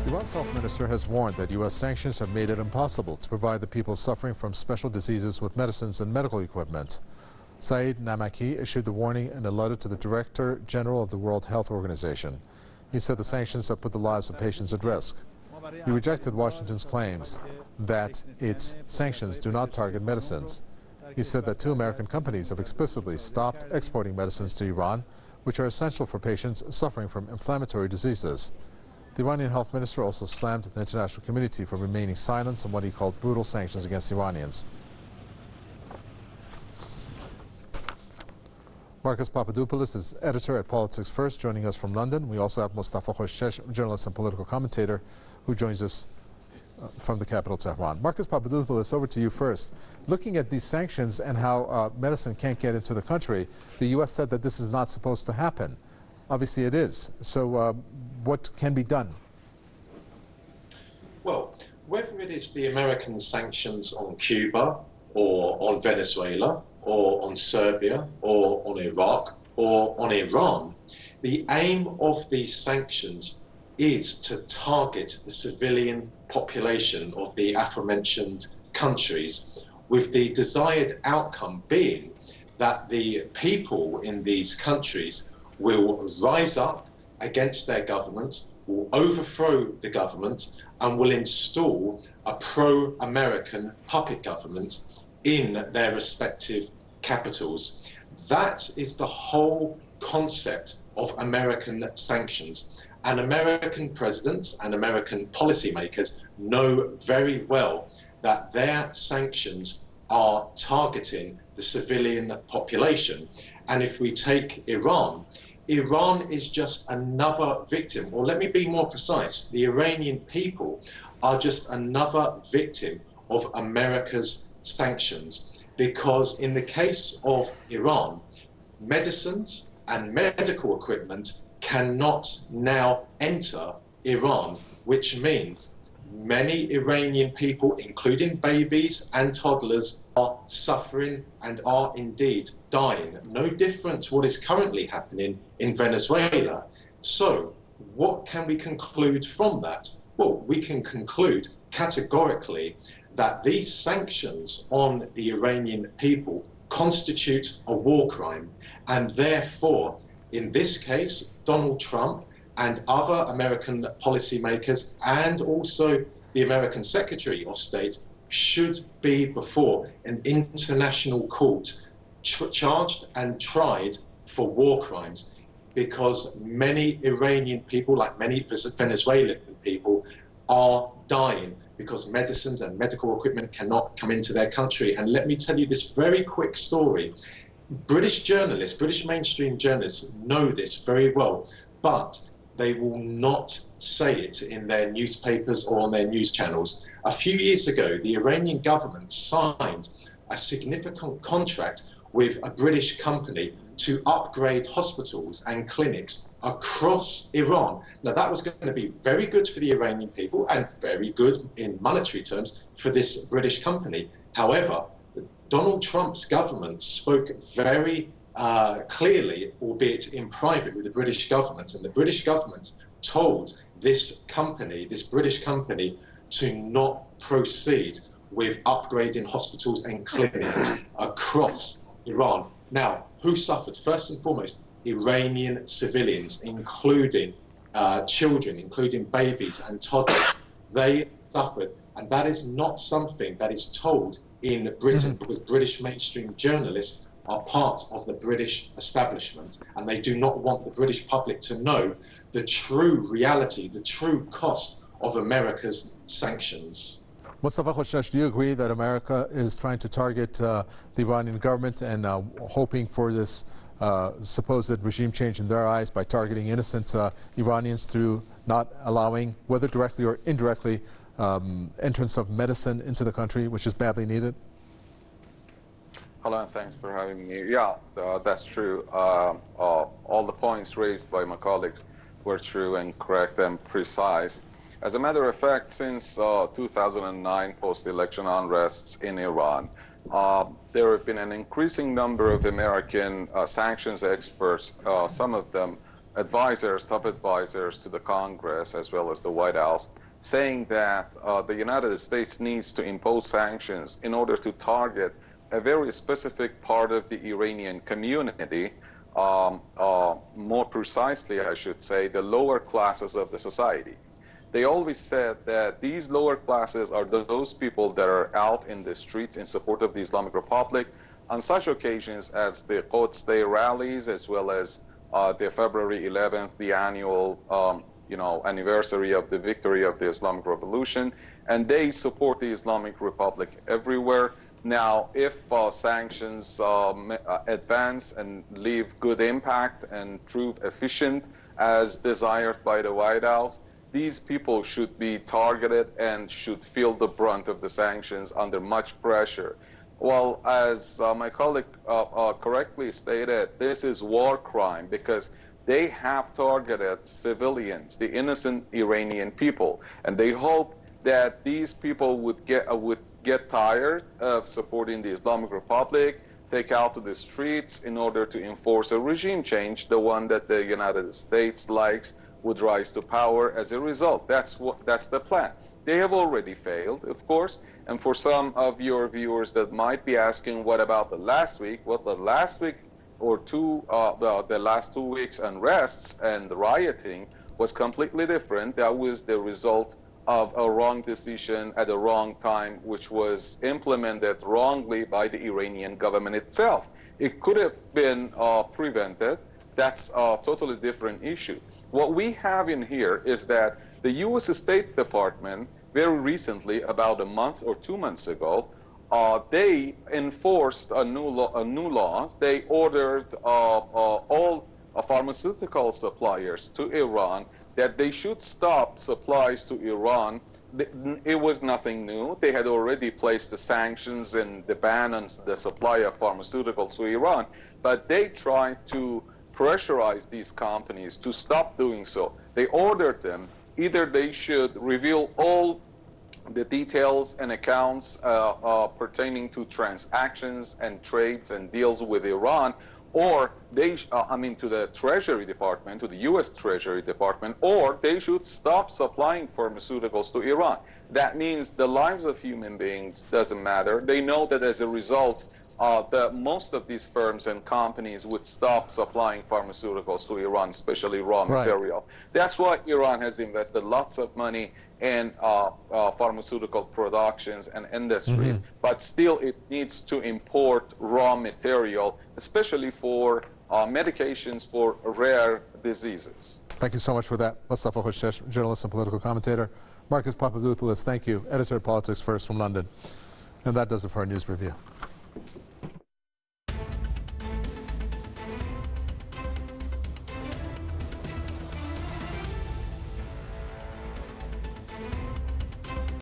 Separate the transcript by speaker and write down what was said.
Speaker 1: Iran's health minister has warned that U.S. sanctions have made it impossible to provide the people suffering from special diseases with medicines and medical equipment. Saeed Namaki issued the warning in a letter to the Director General of the World Health Organization. He said the sanctions have put the lives of patients at risk. He rejected Washington's claims that its sanctions do not target medicines. He said that 2 American companies have explicitly stopped exporting medicines to Iran, which are essential for patients suffering from inflammatory diseases. The Iranian health minister also slammed the international community for remaining silent on what he called brutal sanctions against Iranians. Marcus Papadopoulos is editor at Politics First, joining us from London. We also have Mustafa Khoshchesh, journalist and political commentator, who joins us from the capital, Tehran. Marcus Papadopoulos, over to you first. Looking at these sanctions and how medicine can't get into the country, the U.S. said that this is not supposed to happen. Obviously it is. So what can be done?
Speaker 2: Well, whether it is the American sanctions on Cuba or on Venezuela or on Serbia or on Iraq or on Iran, the aim of these sanctions is to target the civilian population of the aforementioned countries, with the desired outcome being that the people in these countries will rise up against their government, will overthrow the government, and will install a pro-American puppet government in their respective capitals. That is the whole concept of American sanctions. And American presidents and American policymakers know very well that their sanctions are targeting the civilian population. And if we take Iran, Iran is just another victim, or let me be more precise, the Iranian people are just another victim of America's sanctions. Because in the case of Iran, medicines and medical equipment cannot now enter Iran, which means many Iranian people, including babies and toddlers, are suffering and are indeed dying. No different to what is currently happening in Venezuela. So what can we conclude from that? Well, we can conclude categorically that these sanctions on the Iranian people constitute a war crime, and therefore, in this case, Donald Trump and other American policymakers and also the American Secretary of State should be before an international court charged and tried for war crimes, because many Iranian people, like many Venezuelan people, are dying because medicines and medical equipment cannot come into their country. And let me tell you this very quick story. British journalists, British mainstream journalists know this very well, but they will not say it in their newspapers or on their news channels. A few years ago, the Iranian government signed a significant contract with a British company to upgrade hospitals and clinics across Iran. Now, that was going to be very good for the Iranian people and very good in monetary terms for this British company. However, Donald Trump's government spoke very clearly, albeit in private, with the British government, and the British government told this company, this British company, to not proceed with upgrading hospitals and clinics across Iran. Now, who suffered? First and foremost, Iranian civilians, including children, including babies and toddlers. They suffered, and that is not something that is told in Britain, because British mainstream journalists are part of the British establishment, and they do not want the British public to know the true reality, the true cost of America's sanctions.
Speaker 1: Mustafa Khoshchesh, do you agree that America is trying to target the Iranian government and hoping for this supposed regime change in their eyes by targeting innocent Iranians through not allowing, whether directly or indirectly, entrance of medicine into the country, which is badly needed?
Speaker 3: Hello, and thanks for having me. Yeah, that's true. All the points raised by my colleagues were true and correct and precise. As a matter of fact, since 2009 post-election unrests in Iran, there have been an increasing number of American sanctions experts, some of them advisors, top advisors to the Congress as well as the White House, saying that the United States needs to impose sanctions in order to target a very specific part of the Iranian community, more precisely, I should say, the lower classes of the society. They always said that these lower classes are those people that are out in the streets in support of the Islamic Republic on such occasions as the Quds Day rallies, as well as the February 11th, the annual anniversary of the victory of the Islamic Revolution, and they support the Islamic Republic everywhere. Now, if sanctions advance and leave good impact and prove efficient as desired by the White House, these people should be targeted and should feel the brunt of the sanctions under much pressure. Well, as my colleague correctly stated, this is war crime because they have targeted civilians, the innocent Iranian people, and they hope that these people would get tired of supporting the Islamic Republic, take out to the streets in order to enforce a regime change, the one that the United States likes, would rise to power as a result. That's the plan. They have already failed, of course, and for some of your viewers that might be asking, what about the last week? Well, the last week or two, the last 2 weeks unrests and rioting was completely different. That was the result of a wrong decision at the wrong time, which was implemented wrongly by the Iranian government itself. It could have been prevented. That's a totally different issue. What we have in here is that the U.S. State Department, very recently, about a month or 2 months ago, they enforced a new laws. They ordered all pharmaceutical suppliers to Iran that they should stop supplies to Iran. It was nothing new. They had already placed the sanctions and the ban on the supply of pharmaceuticals to Iran, but they tried to pressurize these companies to stop doing so. They ordered them, either they should reveal all the details and accounts pertaining to transactions and trades and deals with Iran, or they, to the Treasury Department, to the U.S. Treasury Department, or they should stop supplying pharmaceuticals to Iran. That means the lives of human beings doesn't matter. They know that as a result, most of these firms and companies would stop supplying pharmaceuticals to Iran, especially raw material. That's why Iran has invested lots of money in pharmaceutical productions and industries, but still it needs to import raw material, especially for medications for rare diseases.
Speaker 1: Thank you so much for that. Mustafa Hoshesh, journalist and political commentator. Marcus Papadopoulos, thank you, editor of Politics First from London. And that does it for our news review.